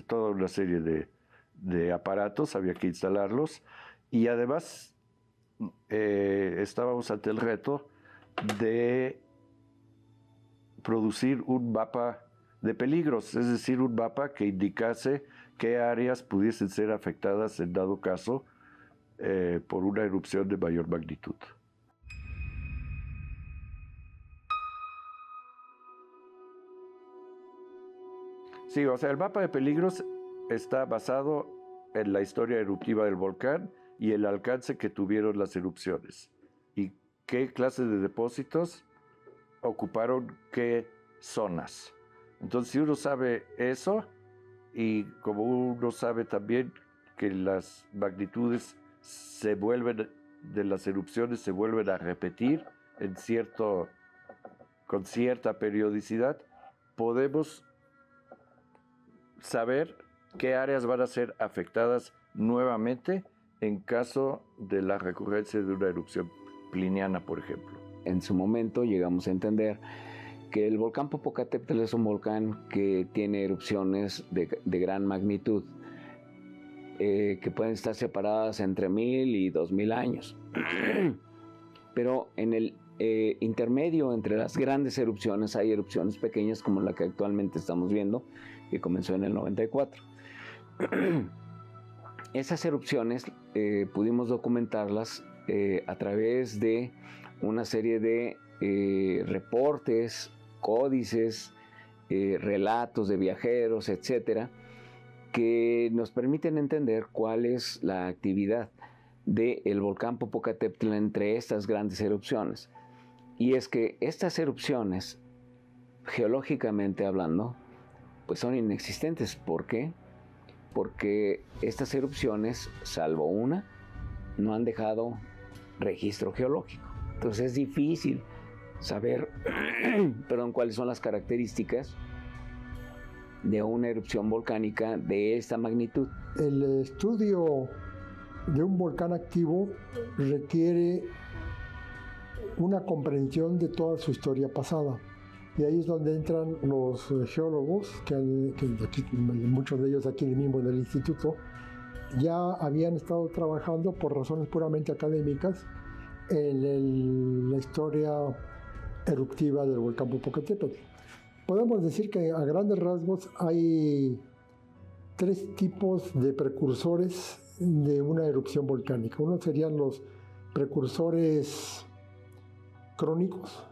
S5: toda una serie de aparatos, había que instalarlos, y además estábamos ante el reto de producir un mapa de peligros, es decir, un mapa que indicase qué áreas pudiesen ser afectadas en dado caso por una erupción de mayor magnitud. Sí, o sea, el mapa de peligros está basado en la historia eruptiva del volcán y el alcance que tuvieron las erupciones y qué clase de depósitos ocuparon qué zonas. Entonces, si uno sabe eso, y como uno sabe también que las magnitudes de las erupciones se vuelven a repetir con cierta periodicidad, podemos saber qué áreas van a ser afectadas nuevamente en caso de la recurrencia de una erupción pliniana, por ejemplo.
S11: En su momento llegamos a entender que el volcán Popocatépetl es un volcán que tiene erupciones de gran magnitud, que pueden estar separadas entre 1000 y 2000 años. Pero en el intermedio entre las grandes erupciones hay erupciones pequeñas como la que actualmente estamos viendo, que comenzó en el 94. Esas erupciones pudimos documentarlas a través de una serie de reportes, códices, relatos de viajeros, etcétera, que nos permiten entender cuál es la actividad del volcán Popocatépetl entre estas grandes erupciones. Y es que estas erupciones, geológicamente hablando, pues son inexistentes. ¿Por qué? Porque estas erupciones, salvo una, no han dejado registro geológico. Entonces es difícil saber cuáles son las características de una erupción volcánica de esta magnitud.
S12: El estudio de un volcán activo requiere una comprensión de toda su historia pasada. Y ahí es donde entran los geólogos, que aquí, muchos de ellos aquí mismo en el instituto, ya habían estado trabajando por razones puramente académicas en la historia eruptiva del volcán Popocatépetl. Podemos decir que a grandes rasgos hay 3 tipos de precursores de una erupción volcánica. Uno serían los precursores crónicos,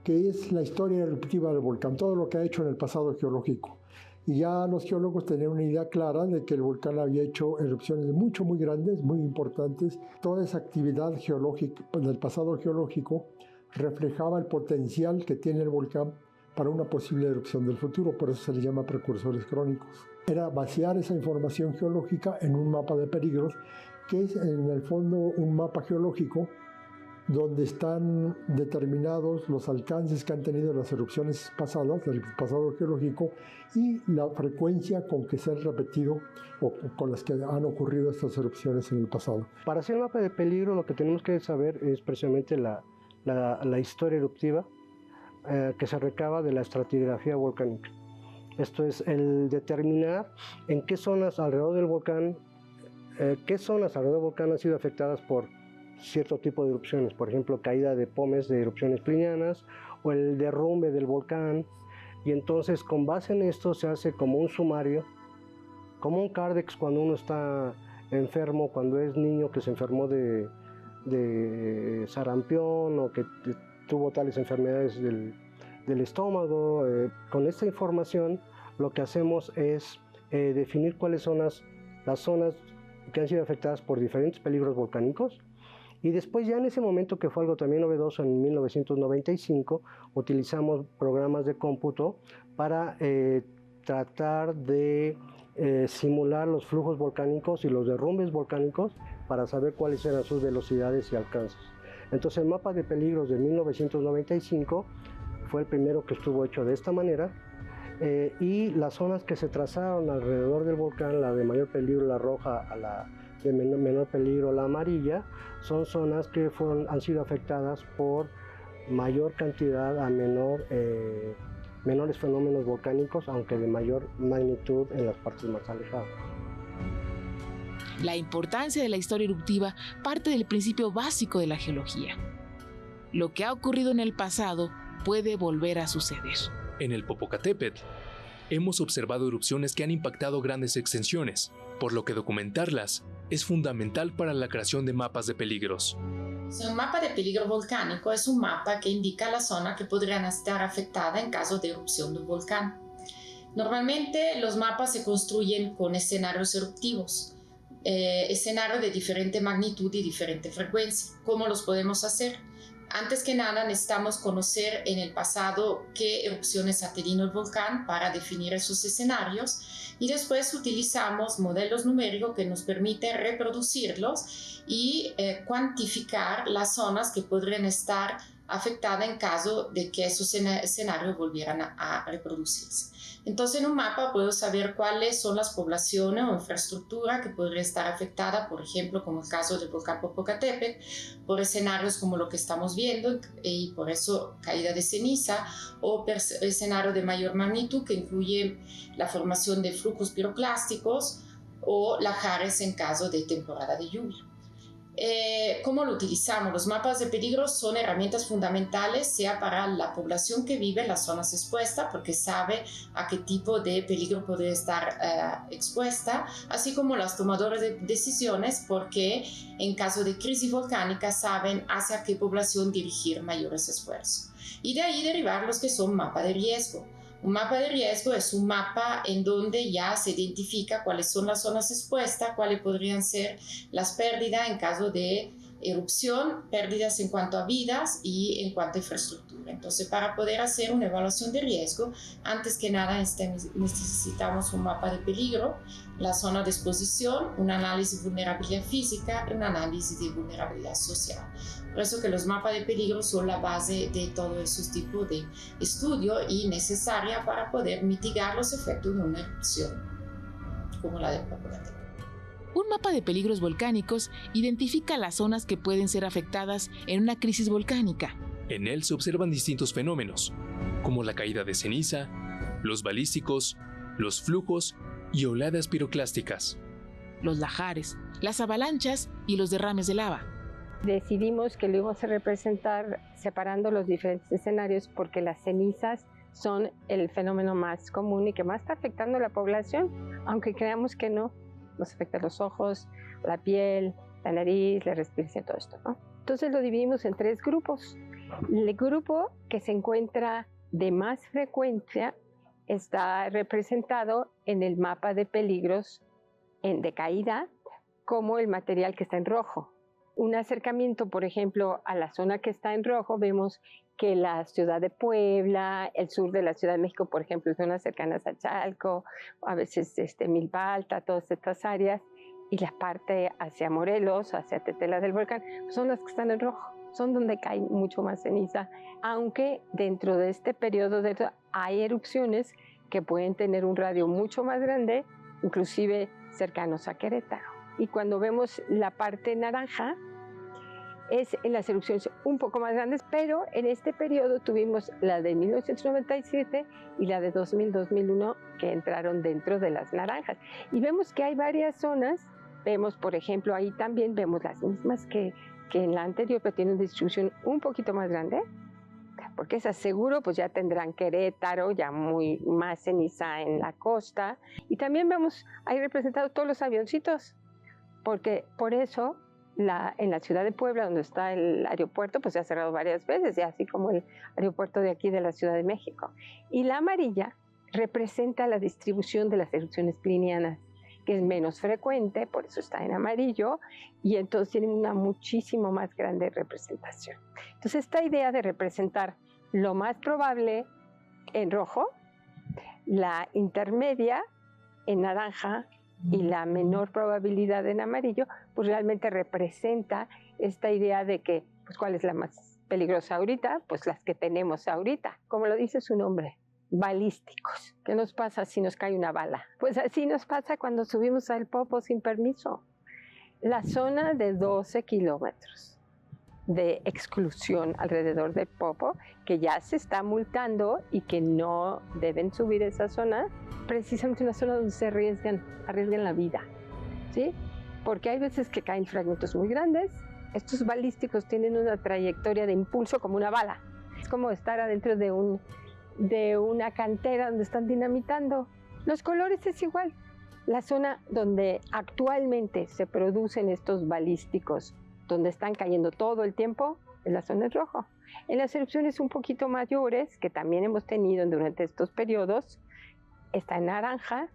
S12: que es la historia eruptiva del volcán, todo lo que ha hecho en el pasado geológico. Y ya los geólogos tenían una idea clara de que el volcán había hecho erupciones muy grandes, muy importantes. Toda esa actividad geológica del pasado geológico reflejaba el potencial que tiene el volcán para una posible erupción del futuro, por eso se les llama precursores crónicos. Era vaciar esa información geológica en un mapa de peligros, que es en el fondo un mapa geológico donde están determinados los alcances que han tenido las erupciones pasadas, del pasado geológico, y la frecuencia con que se han repetido o con las que han ocurrido estas erupciones en el pasado.
S4: Para hacer el mapa de peligro, lo que tenemos que saber es precisamente la historia eruptiva que se recaba de la estratigrafía volcánica. Esto es el determinar en qué zonas alrededor del volcán han sido afectadas por cierto tipo de erupciones, por ejemplo, caída de pómez de erupciones plinianas o el derrumbe del volcán. Y entonces, con base en esto, se hace como un sumario, como un Cardex cuando uno está enfermo, cuando es niño que se enfermó de sarampión o que tuvo tales enfermedades del estómago. Con esta información lo que hacemos es definir cuáles son las zonas que han sido afectadas por diferentes peligros volcánicos, y después ya en ese momento, que fue algo también novedoso en 1995, utilizamos programas de cómputo para tratar de simular los flujos volcánicos y los derrumbes volcánicos para saber cuáles eran sus velocidades y alcances. Entonces el mapa de peligros de 1995 fue el primero que estuvo hecho de esta manera, y las zonas que se trazaron alrededor del volcán, la de mayor peligro, la roja, a la de menor peligro, la amarilla, son zonas que han sido afectadas por mayor cantidad a menores fenómenos volcánicos, aunque de mayor magnitud en las partes más alejadas.
S1: La importancia de la historia eruptiva parte del principio básico de la geología. Lo que ha ocurrido en el pasado puede volver a suceder.
S2: En el Popocatépetl, hemos observado erupciones que han impactado grandes extensiones, por lo que documentarlas es fundamental para la creación de mapas de peligros.
S13: Un mapa de peligro volcánico es un mapa que indica la zona que podrían estar afectada en caso de erupción de un volcán. Normalmente los mapas se construyen con escenarios eruptivos, escenarios de diferente magnitud y diferente frecuencia. ¿Cómo los podemos hacer? Antes que nada necesitamos conocer en el pasado qué erupciones ha tenido el volcán para definir esos escenarios, y después utilizamos modelos numéricos que nos permiten reproducirlos y cuantificar las zonas que podrían estar afectadas en caso de que esos escenarios volvieran a reproducirse. Entonces, en un mapa puedo saber cuáles son las poblaciones o infraestructura que podría estar afectada, por ejemplo, como el caso del volcán Popocatépetl, por escenarios como lo que estamos viendo, y por eso caída de ceniza, o escenario de mayor magnitud que incluye la formación de flujos piroclásticos o lahares en caso de temporada de lluvia. ¿Cómo lo utilizamos? Los mapas de peligro son herramientas fundamentales, sea para la población que vive en las zonas expuestas, porque sabe a qué tipo de peligro puede estar expuesta, así como los tomadores de decisiones, porque en caso de crisis volcánica saben hacia qué población dirigir mayores esfuerzos. Y de ahí derivar los que son mapas de riesgo. Un mapa de riesgo es un mapa en donde ya se identifica cuáles son las zonas expuestas, cuáles podrían ser las pérdidas en caso de erupción, pérdidas en cuanto a vidas y en cuanto a infraestructura. Entonces, para poder hacer una evaluación de riesgo, antes que nada necesitamos un mapa de peligro, la zona de exposición, un análisis de vulnerabilidad física y un análisis de vulnerabilidad social. Por eso que los mapas de peligro son la base de todos esos tipos de estudio y necesaria para poder mitigar los efectos de una erupción como la de Popocatépetl.
S1: Un mapa de peligros volcánicos identifica las zonas que pueden ser afectadas en una crisis volcánica.
S2: En él se observan distintos fenómenos, como la caída de ceniza, los balísticos, los flujos y oleadas piroclásticas,
S1: los lahares, las avalanchas y los derrames de lava.
S6: Decidimos que lo íbamos a representar separando los diferentes escenarios porque las cenizas son el fenómeno más común y que más está afectando a la población, aunque creamos que no. Nos afecta los ojos, la piel, la nariz, la respiración, todo esto, ¿no? Entonces lo dividimos en 3 grupos. El grupo que se encuentra de más frecuencia está representado en el mapa de peligros de caída como el material que está en rojo. Un acercamiento, por ejemplo, a la zona que está en rojo, vemos que la ciudad de Puebla, el sur de la Ciudad de México, por ejemplo, zonas cercanas a Chalco, a veces Milpa Alta, todas estas áreas, y la parte hacia Morelos, hacia Tetela del Volcán, son las que están en rojo, son donde cae mucho más ceniza, aunque dentro de este periodo hay erupciones que pueden tener un radio mucho más grande, inclusive cercanos a Querétaro. Y cuando vemos la parte naranja, es en las erupciones un poco más grandes, pero en este periodo tuvimos la de 1997 y la de 2000-2001 que entraron dentro de las naranjas. Y vemos que hay varias zonas, vemos por ejemplo ahí también vemos las mismas que que en la anterior, pero tiene una distribución un poquito más grande, porque esas seguro pues ya tendrán Querétaro, ya muy más ceniza en la costa. Y también vemos ahí representados todos los avioncitos, porque por eso en la ciudad de Puebla, donde está el aeropuerto, pues se ha cerrado varias veces, y así como el aeropuerto de aquí de la Ciudad de México. Y la amarilla representa la distribución de las erupciones plinianas, que es menos frecuente, por eso está en amarillo, y entonces tiene una muchísimo más grande representación. Entonces esta idea de representar lo más probable en rojo, la intermedia en naranja y la menor probabilidad en amarillo, pues realmente representa esta idea de que, pues ¿cuál es la más peligrosa ahorita? Pues las que tenemos ahorita, como lo dice su nombre, balísticos. ¿Qué nos pasa si nos cae una bala? Pues así nos pasa cuando subimos al Popo sin permiso. La zona de 12 kilómetros de exclusión alrededor del Popo, que ya se está multando y que no deben subir esa zona, precisamente una zona donde se arriesgan la vida, ¿sí? Porque hay veces que caen fragmentos muy grandes. Estos balísticos tienen una trayectoria de impulso como una bala. Es como estar adentro de una cantera donde están dinamitando. Los colores es igual. La zona donde actualmente se producen estos balísticos, donde están cayendo todo el tiempo, es la zona en rojo. En las erupciones un poquito mayores, que también hemos tenido durante estos periodos, está en naranja,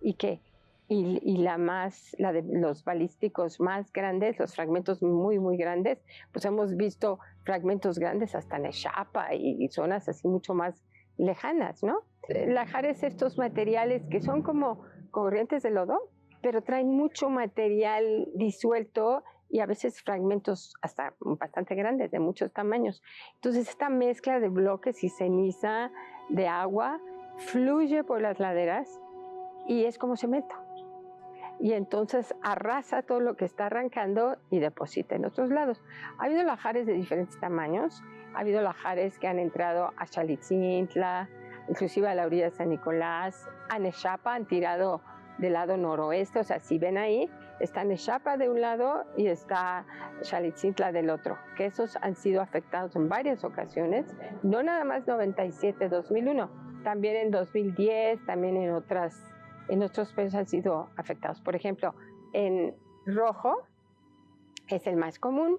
S6: y la de los balísticos más grandes, los fragmentos muy, muy grandes, pues hemos visto fragmentos grandes hasta en Ixapa y zonas así mucho más lejanas, ¿no? Lajar es estos materiales que son como corrientes de lodo, pero traen mucho material disuelto y a veces fragmentos hasta bastante grandes, de muchos tamaños. Entonces esta mezcla de bloques y ceniza de agua fluye por las laderas y es como cemento. Y entonces arrasa todo lo que está arrancando y deposita en otros lados. Ha habido lajares de diferentes tamaños. Ha habido lajares que han entrado a Xalitzintla, inclusive a la orilla de San Nicolás. A Ixapa han tirado del lado noroeste, o sea, si ven ahí, está Ixapa de un lado y está Xalitzintla del otro, que esos han sido afectados en varias ocasiones, no nada más 97, 2001, también en 2010, también en otros países han sido afectados. Por ejemplo, en rojo es el más común,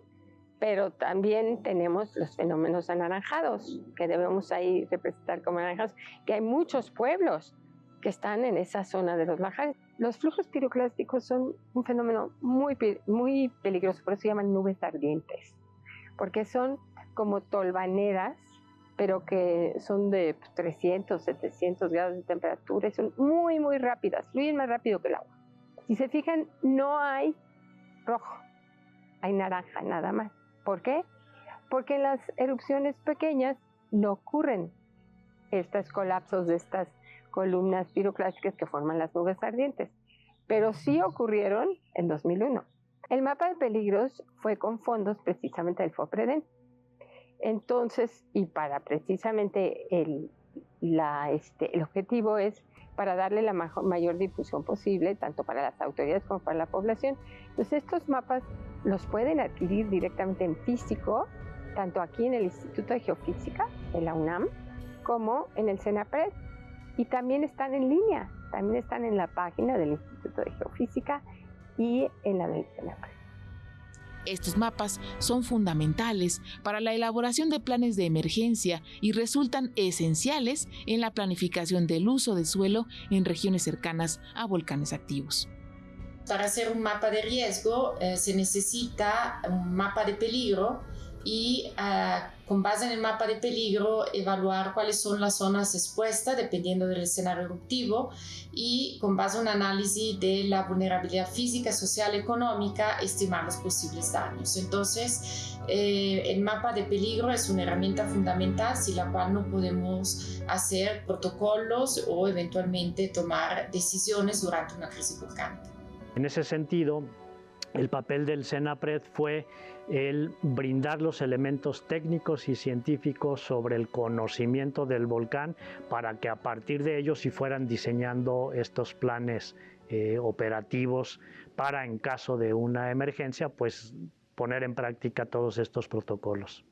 S6: pero también tenemos los fenómenos anaranjados, que debemos ahí representar como anaranjados, que hay muchos pueblos que están en esa zona de los lajares. Los flujos piroclásticos son un fenómeno muy, muy peligroso, por eso se llaman nubes ardientes, porque son como tolvaneras, pero que son de 300, 700 grados de temperatura y son muy, muy rápidas, fluyen más rápido que el agua. Si se fijan, no hay rojo, hay naranja nada más. ¿Por qué? Porque en las erupciones pequeñas no ocurren estos colapsos de estas columnas piroclásticas que forman las nubes ardientes, pero sí ocurrieron en 2001. El mapa de peligros fue con fondos precisamente del FOPREDEN. Entonces, y para precisamente el objetivo es para darle la mayor difusión posible, tanto para las autoridades como para la población. Entonces, estos mapas los pueden adquirir directamente en físico, tanto aquí en el Instituto de Geofísica de la UNAM, como en el CENAPRED. Y también están en línea, también están en la página del Instituto de Geofísica y en la del CENAPRED.
S1: Estos mapas son fundamentales para la elaboración de planes de emergencia y resultan esenciales en la planificación del uso de suelo en regiones cercanas a volcanes activos.
S13: Para hacer un mapa de riesgo se necesita un mapa de peligro y con base en el mapa de peligro evaluar cuáles son las zonas expuestas dependiendo del escenario eruptivo y con base en un análisis de la vulnerabilidad física, social, económica, estimar los posibles daños. Entonces, el mapa de peligro es una herramienta fundamental sin la cual no podemos hacer protocolos o eventualmente tomar decisiones durante una crisis volcánica.
S14: En ese sentido, el papel del CENAPRED fue el brindar los elementos técnicos y científicos sobre el conocimiento del volcán para que a partir de ellos se fueran diseñando estos planes operativos para, en caso de una emergencia, pues poner en práctica todos estos protocolos.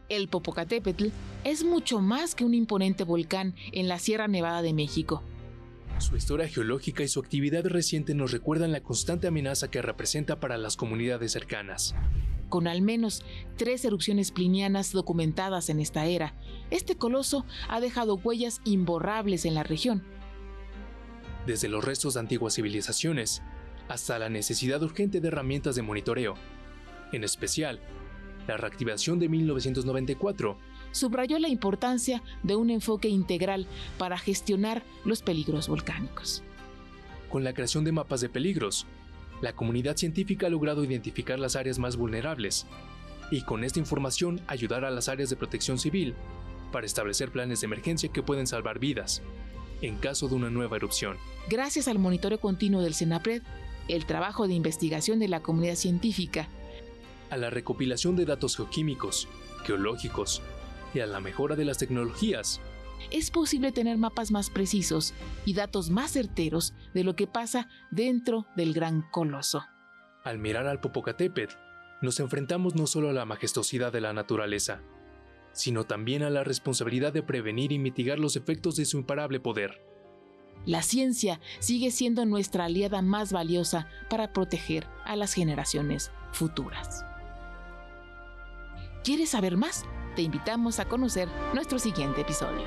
S1: El Popocatépetl es mucho más que un imponente volcán en la Sierra Nevada de México.
S2: Su historia geológica y su actividad reciente nos recuerdan la constante amenaza que representa para las comunidades cercanas.
S1: Con al menos 3 erupciones plinianas documentadas en esta era, este coloso ha dejado huellas imborrables en la región.
S2: Desde los restos de antiguas civilizaciones hasta la necesidad urgente de herramientas de monitoreo. En especial, la reactivación de 1994
S1: subrayó la importancia de un enfoque integral para gestionar los peligros volcánicos.
S2: Con la creación de mapas de peligros, la comunidad científica ha logrado identificar las áreas más vulnerables y con esta información ayudar a las áreas de protección civil para establecer planes de emergencia que pueden salvar vidas en caso de una nueva erupción.
S1: Gracias al monitoreo continuo del CENAPRED, el trabajo de investigación de la comunidad científica,
S2: a la recopilación de datos geoquímicos, geológicos y a la mejora de las tecnologías,
S1: es posible tener mapas más precisos y datos más certeros de lo que pasa dentro del gran coloso.
S2: Al mirar al Popocatépetl, nos enfrentamos no solo a la majestuosidad de la naturaleza, sino también a la responsabilidad de prevenir y mitigar los efectos de su imparable poder.
S1: La ciencia sigue siendo nuestra aliada más valiosa para proteger a las generaciones futuras. ¿Quieres saber más? Te invitamos a conocer nuestro siguiente episodio.